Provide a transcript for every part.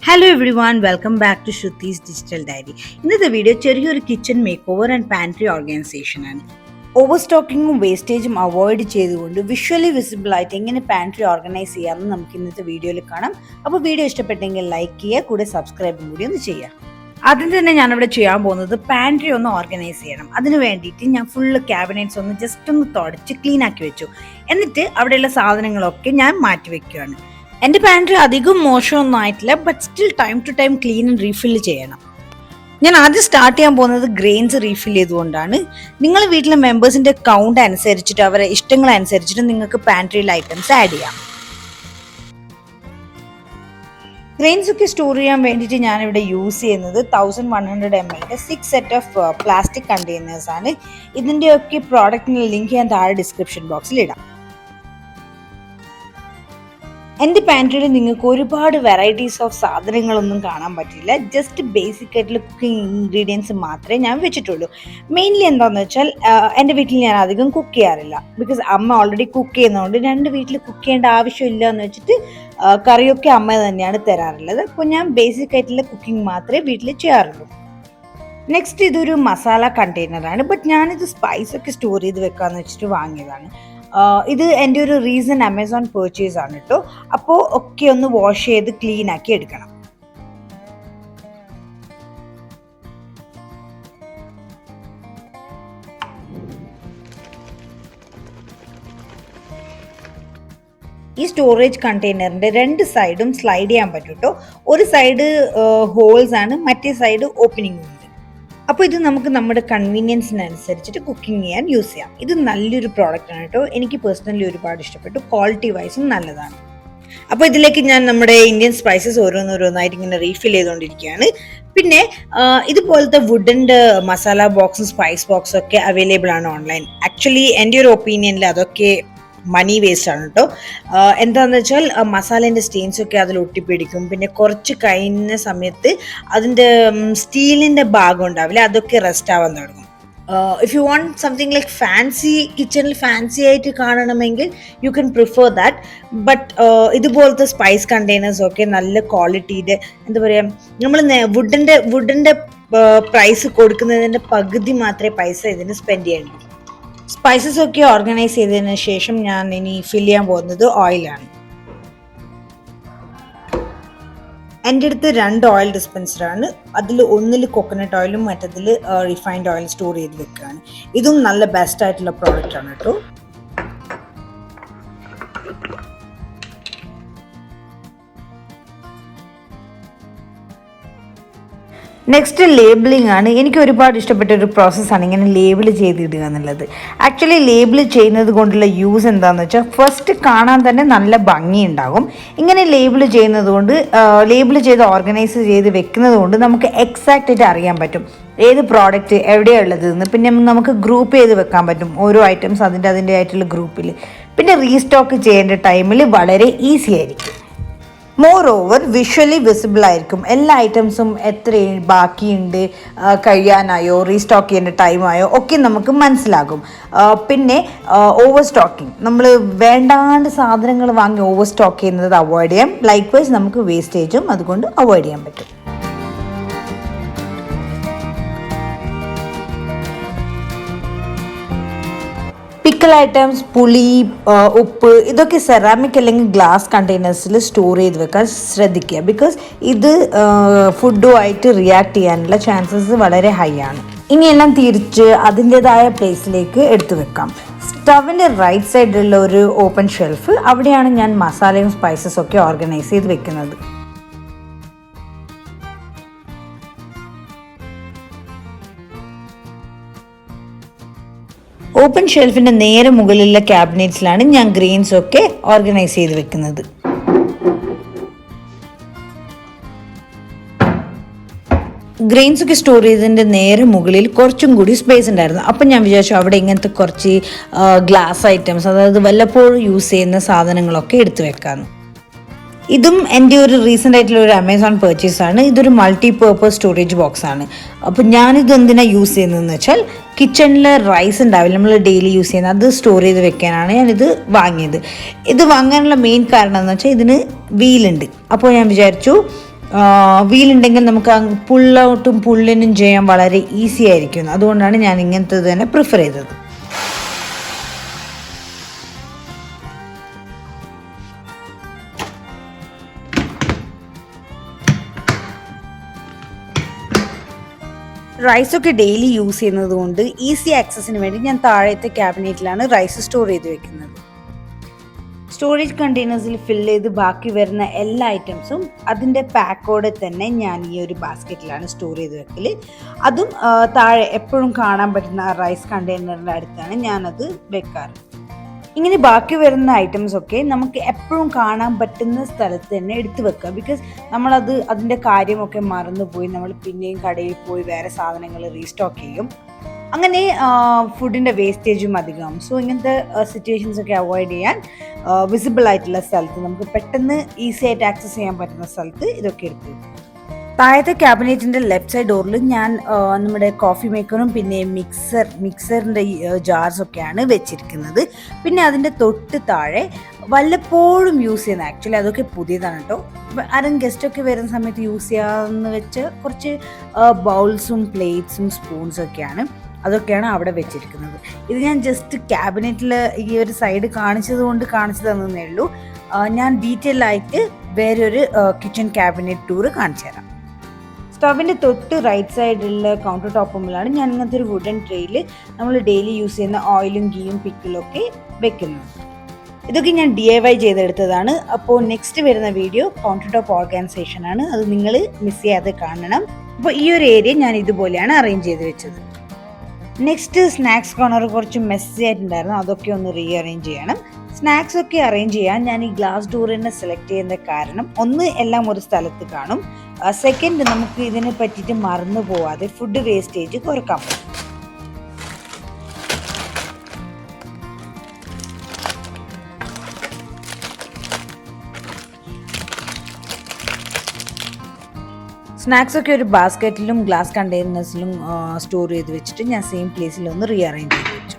Hello everyone, welcome back to Shruti's Digital Diary. ഇന്നത്തെ video ചെറിയൊരു kitchen make over and pantry organisation ആണ്. Over സ്റ്റോക്കിങ്ങും വേസ്റ്റേജും avoid ചെയ്തുകൊണ്ട് visually visible ആയിട്ട് എങ്ങനെ pantry organise ചെയ്യാമെന്ന് നമുക്ക് ഇന്നത്തെ വീഡിയോയിൽ കാണാം. അപ്പോൾ വീഡിയോ ഇഷ്ടപ്പെട്ടെങ്കിൽ ലൈക്ക് ചെയ്യുക, കൂടെ സബ്സ്ക്രൈബും കൂടി ഒന്ന് ചെയ്യുക. ആദ്യം തന്നെ ഞാനിവിടെ ചെയ്യാൻ പോകുന്നത് പാൻട്രി ഒന്ന് ഓർഗനൈസ് ചെയ്യണം. അതിന് വേണ്ടിയിട്ട് ഞാൻ ഫുള്ള് ക്യാബിനറ്റ്സ് ഒന്ന് ജസ്റ്റ് ഒന്ന് തുടച്ച് ക്ലീൻ ആക്കി വെച്ചു. എന്നിട്ട് അവിടെയുള്ള സാധനങ്ങളൊക്കെ ഞാൻ മാറ്റി വെക്കുകയാണ്. എൻ്റെ പാൻട്രി അധികം മോശമൊന്നും ആയിട്ടില്ല, but still time to time clean and refill ചെയ്യണം. ഞാൻ ആദ്യം സ്റ്റാർട്ട് ചെയ്യാൻ പോകുന്നത് ഗ്രെയിൻസ് റീഫിൽ ചെയ്തുകൊണ്ടാണ്. നിങ്ങൾ വീട്ടിലെ മെമ്പേഴ്സിൻ്റെ കൗണ്ട് അനുസരിച്ചിട്ട് അവരെ ഇഷ്ടങ്ങൾ അനുസരിച്ചിട്ട് നിങ്ങൾക്ക് പാൻട്രിയിൽ ഐറ്റംസ് ആഡ് ചെയ്യാം. ഗ്രെയിൻസ് ഒക്കെ സ്റ്റോർ ചെയ്യാൻ വേണ്ടിയിട്ട് ഞാനിവിടെ യൂസ് ചെയ്യുന്നത് 1100 ml 6 set of plastic containers ആണ്. ഇതിൻ്റെയൊക്കെ പ്രോഡക്റ്റിൻ്റെ ലിങ്ക് ഞാൻ താഴെ ഡിസ്ക്രിപ്ഷൻ ബോക്സിൽ ഇടാം. എൻ്റെ പാൻട്രിയിൽ നിങ്ങൾക്ക് ഒരുപാട് വെറൈറ്റീസ് ഓഫ് സാധനങ്ങളൊന്നും കാണാൻ പറ്റില്ല. ജസ്റ്റ് ബേസിക് ആയിട്ടുള്ള കുക്കിംഗ് ഇൻഗ്രീഡിയൻസ് മാത്രമേ ഞാൻ വെച്ചിട്ടുള്ളൂ. മെയിൻലി എന്താണെന്ന് വെച്ചാൽ എൻ്റെ വീട്ടിൽ ഞാൻ അധികം കുക്ക് ചെയ്യാറില്ല. ബിക്കോസ് അമ്മ ഓൾറെഡി കുക്ക് ചെയ്യുന്നതുകൊണ്ട് രണ്ട് വീട്ടിൽ കുക്ക് ചെയ്യേണ്ട ആവശ്യമില്ല എന്ന് വെച്ചിട്ട് കറിയൊക്കെ അമ്മ തന്നെയാണ് തരാറുള്ളത്. അപ്പോൾ ഞാൻ ബേസിക് ആയിട്ടുള്ള കുക്കിംഗ് മാത്രമേ വീട്ടിൽ ചെയ്യാറുള്ളൂ. നെക്സ്റ്റ് ഇതൊരു മസാല കണ്ടെയ്നറാണ്. ബട്ട് ഞാനിത് സ്പൈസൊക്കെ സ്റ്റോർ ചെയ്ത് വെക്കാമെന്ന് വെച്ചിട്ട് വാങ്ങിയതാണ്. ഇത് എൻ്റെ ഒരു റീസൺ ആമസോൺ പർച്ചേസ് ആണ് കേട്ടോ. അപ്പോൾ ഒക്കെ ഒന്ന് വാഷ് ചെയ്ത് ക്ലീൻ ആക്കി എടുക്കണം. ഈ സ്റ്റോറേജ് കണ്ടെയ്നറിൻ്റെ രണ്ട് സൈഡും സ്ലൈഡ് ചെയ്യാൻ പറ്റും കേട്ടോ. ഒരു സൈഡ് ഹോൾസ് ആണ്, മറ്റേ സൈഡ് ഓപ്പണിംഗ് ഉണ്ട്. അപ്പോൾ ഇത് നമുക്ക് നമ്മുടെ കൺവീനിയൻസിനനുസരിച്ചിട്ട് കുക്കിംഗ് ചെയ്യാൻ യൂസ് ചെയ്യാം. ഇത് നല്ലൊരു പ്രോഡക്റ്റ് ആണ് കേട്ടോ. എനിക്ക് പേഴ്സണലി ഒരുപാട് ഇഷ്ടപ്പെട്ടു. ക്വാളിറ്റി വൈസും നല്ലതാണ്. അപ്പോൾ ഇതിലേക്ക് ഞാൻ നമ്മുടെ ഇന്ത്യൻ സ്പൈസസ് ഓരോന്നോരോന്നായിട്ട് ഇങ്ങനെ റീഫിൽ ചെയ്തുകൊണ്ടിരിക്കുകയാണ്. പിന്നെ ഇതുപോലത്തെ വുഡൻ്റെ മസാല ബോക്സും സ്പൈസ് ബോക്സും ഒക്കെ അവൈലബിൾ ആണ് ഓൺലൈൻ. ആക്ച്വലി എൻ്റെ ഒരു ഒപ്പീനിയനിൽ അതൊക്കെ മണി വേസ്റ്റ് ആണ് കേട്ടോ. എന്താണെന്ന് വെച്ചാൽ മസാലേൻ്റെ സ്റ്റെയിൻസൊക്കെ അതിൽ ഒട്ടിപ്പിടിക്കും. പിന്നെ കുറച്ച് കഴിഞ്ഞ സമയത്ത് അതിൻ്റെ സ്റ്റീലിൻ്റെ ഭാഗം ഉണ്ടാവില്ല, അതൊക്കെ റെസ്റ്റ് ആവാൻ തുടങ്ങും. If you want something like fancy, കിച്ചണിൽ ഫാൻസി ആയിട്ട് കാണണമെങ്കിൽ you can prefer that. But ഇതുപോലത്തെ സ്പൈസ് കണ്ടെയ്നേഴ്സൊക്കെ നല്ല ക്വാളിറ്റിയുടെ, എന്താ പറയുക, നമ്മൾ വുഡിൻ്റെ പ്രൈസ് കൊടുക്കുന്നതിൻ്റെ പകുതി മാത്രമേ പൈസ ഇതിന് സ്പെൻഡ് ചെയ്യേണ്ടൂ. സ്പൈസസ് ഒക്കെ ഓർഗനൈസ് ചെയ്തതിന് ശേഷം ഞാൻ ഇനി ഫിൽ ചെയ്യാൻ പോകുന്നത് ഓയിലാണ്. എൻ്റെ അടുത്ത് 2 ഓയിൽ ഡിസ്പെൻസറാണ്. അതിൽ ഒന്നിൽ കോക്കനട്ട് ഓയിലും മറ്റതിൽ റിഫൈൻഡ് ഓയിൽ സ്റ്റോർ ചെയ്ത് വെക്കുകയാണ്. ഇതും നല്ല ബെസ്റ്റ് ആയിട്ടുള്ള പ്രോഡക്റ്റ് ആണ് കേട്ടോ. നെക്സ്റ്റ് ലേബിളിംഗ് ആണ്. എനിക്ക് ഒരുപാട് ഇഷ്ടപ്പെട്ട ഒരു പ്രോസസ്സാണ് ഇങ്ങനെ ലേബിൾ ചെയ്തിടുക എന്നുള്ളത്. ആക്ച്വലി ലേബിൾ ചെയ്യുന്നത് കൊണ്ടുള്ള യൂസ് എന്താണെന്ന് വെച്ചാൽ ഫസ്റ്റ് കാണാൻ തന്നെ നല്ല ഭംഗി ഉണ്ടാകും. ഇങ്ങനെ ലേബിൾ ചെയ്യുന്നത് കൊണ്ട്, ലേബിൾ ചെയ്ത് ഓർഗനൈസ് ചെയ്ത് വെക്കുന്നത് കൊണ്ട് നമുക്ക് എക്സാക്റ്റ് ആയിട്ട് അറിയാൻ പറ്റും ഏത് പ്രോഡക്റ്റ് എവിടെയാണ് ഉള്ളതെന്ന്. പിന്നെ നമുക്ക് ഗ്രൂപ്പ് ചെയ്ത് വെക്കാൻ പറ്റും ഓരോ ഐറ്റംസ് അതിൻ്റെ ആയിട്ടുള്ള ഗ്രൂപ്പിൽ. പിന്നെ റീസ്റ്റോക്ക് ചെയ്യേണ്ട ടൈമിൽ വളരെ ഈസി ആയിരിക്കും. മോർ ഓവർ വിഷ്വലി വിസിബിൾ ആയിരിക്കും. എല്ലാ ഐറ്റംസും എത്ര ബാക്കിയുണ്ട്, കഴിയാനായോ റീസ്റ്റോക്ക് ചെയ്യേണ്ട ടൈമായോ ഒക്കെ നമുക്ക് മനസ്സിലാകും. പിന്നെ ഓവർ സ്റ്റോക്കിങ്, നമ്മൾ വേണ്ടാണ്ട് സാധനങ്ങൾ വാങ്ങി ഓവർ സ്റ്റോക്ക് ചെയ്യുന്നത് അവോയ്ഡ് ചെയ്യാം. ലൈക്ക് വൈസ് നമുക്ക് വേസ്റ്റേജും അതുകൊണ്ട് അവോയ്ഡ് ചെയ്യാൻ പറ്റും. പിക്കൽ ഐറ്റംസ്, പുളി, ഉപ്പ്, ഇതൊക്കെ സെറാമിക് അല്ലെങ്കിൽ ഗ്ലാസ് കണ്ടെയ്നേഴ്സിൽ സ്റ്റോർ ചെയ്ത് വെക്കാൻ ശ്രദ്ധിക്കുക. ബിക്കോസ് ഇത് ഫുഡുമായിട്ട് റിയാക്ട് ചെയ്യാനുള്ള ചാൻസസ് വളരെ ഹൈ ആണ്. ഇനിയെല്ലാം തിരിച്ച് അതിൻ്റെതായ പ്ലേസിലേക്ക് എടുത്തു വെക്കാം. സ്റ്റവിൻ്റെ റൈറ്റ് സൈഡിലുള്ള ഒരു ഓപ്പൺ ഷെൽഫ്, അവിടെയാണ് ഞാൻ മസാലയും സ്പൈസസും ഒക്കെ ഓർഗനൈസ് ചെയ്ത് വെക്കുന്നത്. ഓപ്പൺ ഷെൽഫിൻ്റെ നേരെ മുകളിലുള്ള ക്യാബിനറ്റ്സിലാണ് ഞാൻ ഗ്രെയിൻസ് ഒക്കെ ഓർഗനൈസ് ചെയ്ത് വെക്കുന്നത്. ഗ്രെയിൻസ് ഒക്കെ സ്റ്റോർ ചെയ്തതിൻ്റെ നേരെ മുകളിൽ കുറച്ചും കൂടി സ്പേസ് ഉണ്ടായിരുന്നു. അപ്പം ഞാൻ വിചാരിച്ചു അവിടെ ഇങ്ങനത്തെ കുറച്ച് ഗ്ലാസ് ഐറ്റംസ്, അതായത് വല്ലപ്പോഴും യൂസ് ചെയ്യുന്ന സാധനങ്ങളൊക്കെ എടുത്തു വെക്കാമെന്ന്. ഇതും എൻ്റെ ഒരു റീസെൻ്റ് ആയിട്ടുള്ള ഒരു ആമസോൺ പർച്ചേസാണ്. ഇതൊരു മൾട്ടി പേർപ്പസ് സ്റ്റോറേജ് ബോക്സ് ആണ്. അപ്പോൾ ഞാനിത് എന്തിനാണ് യൂസ് ചെയ്യുന്നതെന്ന് വെച്ചാൽ കിച്ചണിൽ റൈസ് ഉണ്ടാവില്ല, നമ്മൾ ഡെയിലി യൂസ് ചെയ്യുന്നത്, അത് സ്റ്റോർ ചെയ്ത് വെക്കാനാണ് ഞാനിത് വാങ്ങിയത്. ഇത് വാങ്ങാനുള്ള മെയിൻ കാരണം എന്ന് വെച്ചാൽ ഇതിന് വീലുണ്ട്. അപ്പോൾ ഞാൻ വിചാരിച്ചു വീലുണ്ടെങ്കിൽ നമുക്ക് പുള്ളൗട്ടും പുള്ളിനും ചെയ്യാൻ വളരെ ഈസി ആയിരിക്കും. അതുകൊണ്ടാണ് ഞാൻ ഇങ്ങനത്തെ തന്നെ പ്രിഫർ ചെയ്തത്. റൈസൊക്കെ ഡെയിലി യൂസ് ചെയ്യുന്നത് കൊണ്ട് ഈസി ആക്സസിന് വേണ്ടി ഞാൻ താഴത്തെ ക്യാബിനറ്റിലാണ് റൈസ് സ്റ്റോർ ചെയ്ത് വെക്കുന്നത്. സ്റ്റോറേജ് കണ്ടെയ്നേഴ്സിൽ ഫില്ല് ചെയ്ത് ബാക്കി വരുന്ന എല്ലാ ഐറ്റംസും അതിൻ്റെ പാക്കോടെ തന്നെ ഞാൻ ഈ ഒരു ബാസ്ക്കറ്റിലാണ് സ്റ്റോർ ചെയ്ത് വെക്കൽ. അതും താഴെ എപ്പോഴും കാണാൻ പറ്റുന്ന റൈസ് കണ്ടെയ്നറിൻ്റെ അടുത്താണ് ഞാനത് വെക്കാറ്. ഇങ്ങനെ ബാക്കി വരുന്ന ഐറ്റംസ് ഒക്കെ നമുക്ക് എപ്പോഴും കാണാൻ പറ്റുന്ന സ്ഥലത്ത് തന്നെ എടുത്തു വെക്കുക. ബിക്കോസ് അതിൻ്റെ കാര്യമൊക്കെ മറന്നുപോയി നമ്മൾ പിന്നെയും കടയിൽ പോയി വേറെ സാധനങ്ങൾ റീസ്റ്റോക്ക് ചെയ്യും. അങ്ങനെ ഫുഡിൻ്റെ വേസ്റ്റേജും അധികം. സോ ഇങ്ങനത്തെ സിറ്റുവേഷൻസ് ഒക്കെ അവോയ്ഡ് ചെയ്യാൻ വിസിബിൾ ആയിട്ടുള്ള സ്ഥലത്ത് നമുക്ക് പെട്ടെന്ന് ഈസി ആയിട്ട് ആക്സസ് ചെയ്യാൻ പറ്റുന്ന സ്ഥലത്ത് ഇതൊക്കെ എടുത്തു. താഴത്തെ ക്യാബിനറ്റിൻ്റെ ലെഫ്റ്റ് സൈഡ് ഡോറിൽ ഞാൻ നമ്മുടെ കോഫി മേക്കറും പിന്നെ മിക്സറിൻ്റെ ജാർസൊക്കെയാണ് വെച്ചിരിക്കുന്നത്. പിന്നെ അതിൻ്റെ തൊട്ട് താഴെ വല്ലപ്പോഴും യൂസ് ചെയ്യുന്ന, ആക്ച്വലി അതൊക്കെ പുതിയതാണ് കേട്ടോ, ആരും ഗസ്റ്റൊക്കെ വരുന്ന സമയത്ത് യൂസ് ചെയ്യാമെന്ന് വെച്ച് കുറച്ച് ബൗൾസും പ്ലേറ്റ്സും സ്പൂൺസൊക്കെയാണ്, അതൊക്കെയാണ് അവിടെ വെച്ചിരിക്കുന്നത്. ഇത് ഞാൻ ജസ്റ്റ് ക്യാബിനറ്റിൽ ഈ ഒരു സൈഡ് കാണിച്ചത് കൊണ്ട് കാണിച്ചു തന്നേ ഉള്ളൂ. ഞാൻ ഡീറ്റെയിൽ ആയിട്ട് വേറെ ഒരു കിച്ചൺ ക്യാബിനറ്റ് ടൂർ കാണിച്ചു തരാം. സ്റ്റവിൻ്റെ തൊട്ട് റൈറ്റ് സൈഡിലുള്ള കൗണ്ടർ ടോപ്പുമ്പിലാണ് ഞാൻ ഇങ്ങനത്തെ ഒരു വുഡൻ ട്രേയിൽ നമ്മൾ ഡെയിലി യൂസ് ചെയ്യുന്ന ഓയിലും ഗീയും പിക്കിളും ഒക്കെ വെക്കുന്നത്. ഇതൊക്കെ ഞാൻ DIY ചെയ്തെടുത്തതാണ്. അപ്പോൾ നെക്സ്റ്റ് വരുന്ന വീഡിയോ കൗണ്ടർ ടോപ്പ് ഓർഗനൈസേഷൻ ആണ്. അത് നിങ്ങൾ മിസ് ചെയ്യാതെ കാണണം. അപ്പോൾ ഈ ഒരു ഏരിയ ഞാൻ ഇതുപോലെയാണ് അറേഞ്ച് ചെയ്ത് വെച്ചത്. നെക്സ്റ്റ് സ്നാക്സ് കോർണർ കുറച്ച് മെസ്സി ആയിട്ടുണ്ടായിരുന്നു, അതൊക്കെ ഒന്ന് റീഅറേഞ്ച് ചെയ്യണം. സ്നാക്സ് ഒക്കെ അറേഞ്ച് ചെയ്യാൻ ഞാൻ ഈ ഗ്ലാസ് ഡോറിനെ സെലക്ട് ചെയ്യുന്ന കാരണം ഒന്ന്, എല്ലാം ഒരു സ്ഥലത്ത് കാണും. സെക്കൻഡ്, നമുക്ക് ഇതിനെ പറ്റിയിട്ട് മറന്നു പോവാതെ ഫുഡ് വേസ്റ്റേജ് കുറക്കാൻ പറ്റും. സ്നാക്സ് ഒക്കെ ഒരു ബാസ്ക്കറ്റിലും ഗ്ലാസ് കണ്ടെയ്നേഴ്സിലും സ്റ്റോർ ചെയ്ത് വെച്ചിട്ട് ഞാൻ സെയിം പ്ലേസിൽ ഒന്ന് റീഅറേഞ്ച് ചെയ്ത് വെച്ചു.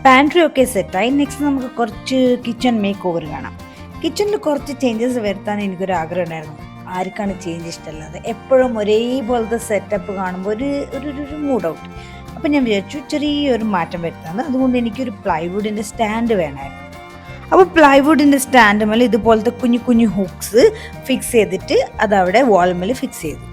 പാൻട്രി ഒക്കെ സെറ്റായി. നെക്സ്റ്റ് നമുക്ക് കുറച്ച് കിച്ചൺ മേക്ക് ഓവർ കാണാം. കിച്ചണിൽ കുറച്ച് ചേഞ്ചസ് വരുത്താൻ എനിക്കൊരു ആഗ്രഹം ഉണ്ടായിരുന്നു. ആർക്കാണ് ചേഞ്ച് ഇഷ്ടമല്ലാതെ? എപ്പോഴും ഒരേപോലത്തെ സെറ്റപ്പ് കാണുമ്പോൾ ഒരു മൂഡ് ഔട്ട്. അപ്പം ഞാൻ വിചാരിച്ചു ചെറിയൊരു മാറ്റം വരുത്താമെന്ന്. അതുകൊണ്ട് എനിക്കൊരു പ്ലൈവുഡിൻ്റെ സ്റ്റാൻഡ് വേണമായിരുന്നു. അപ്പോൾ പ്ലൈവുഡിൻ്റെ സ്റ്റാൻഡ് മേലെ ഇതുപോലത്തെ കുഞ്ഞു കുഞ്ഞു ഹുക്സ് ഫിക്സ് ചെയ്തിട്ട് അതവിടെ വാൾമേൽ ഫിക്സ് ചെയ്തു.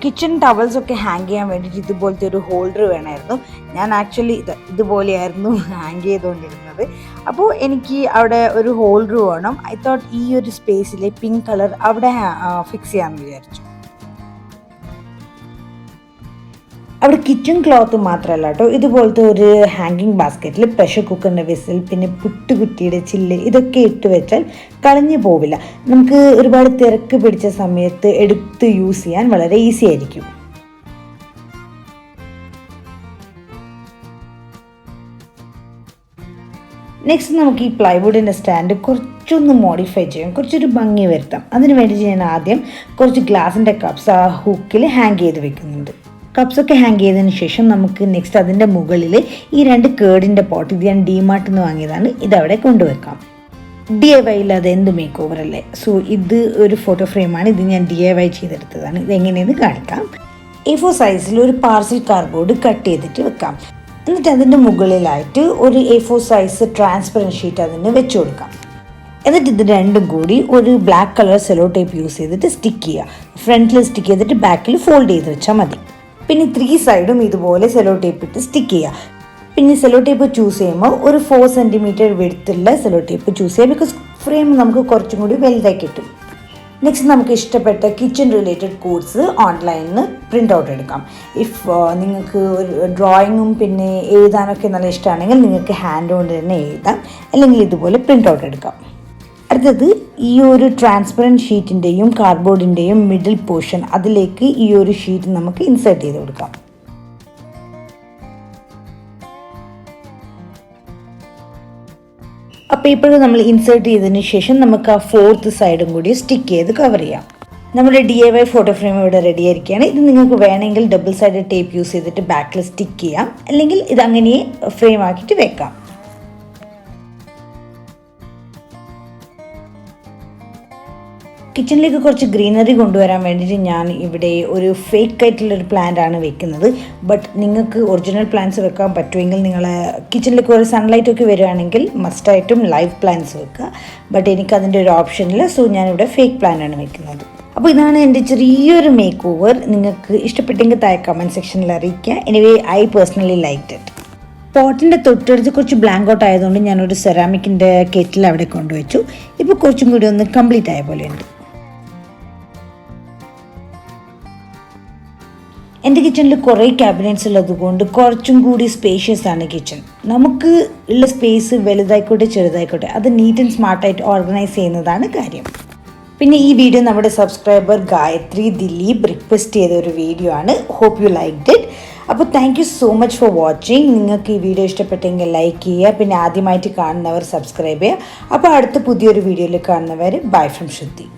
കിച്ചൺ ടവൽസ് ഒക്കെ ഹാങ് ചെയ്യാൻ വേണ്ടിയിട്ട് ഇതുപോലത്തെ ഒരു ഹോൾഡർ വേണമായിരുന്നു. ഞാൻ ആക്ച്വലി ഇതുപോലെയായിരുന്നു ഹാങ് ചെയ്തുകൊണ്ടിരുന്നത്. അപ്പോൾ എനിക്ക് അവിടെ ഒരു ഹോൾഡർ വേണം. ഐ തോട്ട് ഈ ഒരു സ്പേസിലെ പിങ്ക് കളർ അവിടെ ഫിക്സ് ചെയ്യാമെന്ന് വിചാരിച്ചു. അവിടെ കിച്ചൺ ക്ലോത്ത് മാത്രമല്ല കേട്ടോ, ഇതുപോലത്തെ ഒരു ഹാങ്ങിങ് ബാസ്ക്കറ്റിൽ പ്രഷർ കുക്കറിൻ്റെ വിസിൽ, പിന്നെ പുട്ടുകുറ്റിയുടെ ചില്ല്, ഇതൊക്കെ ഇട്ട് വെച്ചാൽ കളഞ്ഞു പോവില്ല. നമുക്ക് ഒരുപാട് തിരക്ക് പിടിച്ച സമയത്ത് എടുത്ത് യൂസ് ചെയ്യാൻ വളരെ ഈസി ആയിരിക്കും. നെക്സ്റ്റ് നമുക്ക് ഈ പ്ലൈവുഡിൻ്റെ സ്റ്റാൻഡ് കുറച്ചൊന്ന് മോഡിഫൈ ചെയ്യാം, കുറച്ചൊരു ഭംഗി വരുത്താം. അതിന് വേണ്ടി ഞാൻ ആദ്യം കുറച്ച് ഗ്ലാസിൻ്റെ കപ്സ് ആ ഹുക്കിൽ ഹാങ് ചെയ്ത് വെക്കുന്നുണ്ട്. കപ്സൊക്കെ ഹാങ് ചെയ്തതിന് ശേഷം നമുക്ക് നെക്സ്റ്റ് അതിൻ്റെ മുകളിൽ ഈ 2 കേർഡിൻ്റെ പോട്ട്, ഇത് ഞാൻ ഡിമാർട്ടിൽ നിന്ന് വാങ്ങിയതാണ്, ഇതവിടെ കൊണ്ടുവെക്കാം. DIY ഇല്ലാതെ എന്ത് മേക്ക് ഓവർ അല്ലേ? സോ ഇത് ഒരു ഫോട്ടോ ഫ്രെയിമാണ്. ഇത് ഞാൻ DIY ചെയ്തെടുത്തതാണ്. ഇതെങ്ങനെയെന്ന് കാണിക്കാം. A4 സൈസിൽ ഒരു പാർസൽ കാർഡ്ബോർഡ് കട്ട് ചെയ്തിട്ട് വെക്കാം. എന്നിട്ട് അതിൻ്റെ മുകളിലായിട്ട് ഒരു A4 സൈസ് ട്രാൻസ്പെറൻറ്റ് ഷീറ്റ് അതിന് വെച്ച് കൊടുക്കാം. എന്നിട്ട് ഇത് രണ്ടും കൂടി ഒരു black colour sello tape use ചെയ്തിട്ട് സ്റ്റിക്ക് ചെയ്യുക. ഫ്രണ്ടിൽ സ്റ്റിക്ക് ചെയ്തിട്ട് ബാക്കിൽ ഫോൾഡ് ചെയ്ത് വെച്ചാൽ മതി. പിന്നെ 3 സൈഡും ഇതുപോലെ സെലോ ടേപ്പ് ഇട്ട് സ്റ്റിക്ക് ചെയ്യുക. പിന്നെ സെലോ ടേപ്പ് ചൂസ് ചെയ്യുമ്പോൾ ഒരു 4 സെൻറ്റിമീറ്റർ വിഡ്ത്തുള്ള സെലോ ടേപ്പ് ചൂസ് ചെയ്യുക. ബിക്കോസ് ഫ്രെയിം നമുക്ക് കുറച്ചും കൂടി വലുതായി കിട്ടും. നെക്സ്റ്റ് നമുക്ക് ഇഷ്ടപ്പെട്ട കിച്ചൺ റിലേറ്റഡ് കോഡ്സ് ഓൺലൈനിൽ നിന്ന് പ്രിൻ്റ് ഔട്ട് എടുക്കാം. നിങ്ങൾക്ക് ഒരു ഡ്രോയിങ്ങും പിന്നെ എഴുതാനൊക്കെ നല്ല ഇഷ്ടമാണെങ്കിൽ നിങ്ങൾക്ക് ഹാൻഡ് കൊണ്ട് തന്നെ എഴുതാം, അല്ലെങ്കിൽ ഇതുപോലെ പ്രിൻ്റ് ഔട്ട് എടുക്കാം. അടുത്തത് ഈ ഒരു ട്രാൻസ്പെറൻറ്റ് ഷീറ്റിൻ്റെയും കാർഡ്ബോർഡിൻ്റെയും മിഡിൽ പോർഷൻ, അതിലേക്ക് ഈ ഒരു ഷീറ്റ് നമുക്ക് ഇൻസേർട്ട് ചെയ്ത് കൊടുക്കാം. പേപ്പർ നമ്മൾ ഇൻസേർട്ട് ചെയ്തതിന് ശേഷം നമുക്ക് ആ ഫോർത്ത് സൈഡും കൂടി സ്റ്റിക്ക് ചെയ്ത് കവർ ചെയ്യാം. നമ്മുടെ DIY ഫോട്ടോ ഫ്രെയിം ഇവിടെ റെഡി ആയിരിക്കുകയാണ്. ഇത് നിങ്ങൾക്ക് വേണമെങ്കിൽ ഡബിൾ സൈഡ് ടേപ്പ് യൂസ് ചെയ്തിട്ട് ബാക്കിൽ സ്റ്റിക്ക് ചെയ്യാം, അല്ലെങ്കിൽ ഇത് അങ്ങനെ ഫ്രെയിം ആക്കിയിട്ട് വെക്കാം. കിച്ചണിലേക്ക് കുറച്ച് ഗ്രീനറി കൊണ്ടുവരാൻ വേണ്ടിയിട്ട് ഞാൻ ഇവിടെ ഒരു ഫേക്ക് ആയിട്ടുള്ളൊരു പ്ലാന്റ് ആണ് വെക്കുന്നത്. ബട്ട് നിങ്ങൾക്ക് ഒറിജിനൽ പ്ലാന്റ്സ് വെക്കാൻ പറ്റുമെങ്കിൽ നിങ്ങൾ കിച്ചണിലേക്ക് ഒരു സൺലൈറ്റ് ഒക്കെ വരികയാണെങ്കിൽ മസ്റ്റായിട്ടും ലൈവ് പ്ലാന്റ്സ് വെക്കുക. ബട്ട് എനിക്ക് അതിൻ്റെ ഒരു ഓപ്ഷനില്ല, സോ ഞാനിവിടെ ഫേക്ക് പ്ലാന്റ് ആണ് വെക്കുന്നത്. അപ്പോൾ ഇതാണ് എൻ്റെ ചെറിയൊരു മേക്ക് ഓവർ. നിങ്ങൾക്ക് ഇഷ്ടപ്പെട്ടെങ്കിൽ താഴെ കമൻറ്റ് സെക്ഷനിൽ അറിയിക്കുക. Anyway I personally liked it. പോട്ടിൻ്റെ തൊട്ടടുത്ത് കുറച്ച് ബ്ലാങ്ക് ഔട്ട് ആയതുകൊണ്ട് ഞാനൊരു സെറാമിക്കിൻ്റെ കെറ്റിൽ അവിടെ കൊണ്ടുവച്ചു. ഇപ്പോൾ കുറച്ചും കൂടി ഒന്ന് കംപ്ലീറ്റ് ആയ പോലെയുണ്ട്. എൻ്റെ കിച്ചണിൽ കുറേ ക്യാബിനറ്റ്സ് ഉള്ളതുകൊണ്ട് കുറച്ചും കൂടി സ്പേഷ്യസ് ആണ് കിച്ചൺ. നമുക്ക് ഉള്ള സ്പേസ് വലുതായിക്കോട്ടെ ചെറുതായിക്കോട്ടെ അത് നീറ്റ് ആൻഡ് സ്മാർട്ടായിട്ട് ഓർഗനൈസ് ചെയ്യുന്നതാണ് കാര്യം. പിന്നെ ഈ വീഡിയോ നമ്മുടെ സബ്സ്ക്രൈബർ ഗായത്രി ദിലീപ് റിക്വസ്റ്റ് ചെയ്ത ഒരു വീഡിയോ ആണ്. Hope you liked it. അപ്പോൾ thank you so much for watching. നിങ്ങൾക്ക് ഈ വീഡിയോ ഇഷ്ടപ്പെട്ടെങ്കിൽ ലൈക്ക് ചെയ്യുക, പിന്നെ ആദ്യമായിട്ട് കാണുന്നവർ സബ്സ്ക്രൈബ് ചെയ്യുക. അപ്പോൾ അടുത്ത പുതിയൊരു വീഡിയോയിൽ കാണുന്നവർ ബൈ ഫ്രം ശ്രുതി.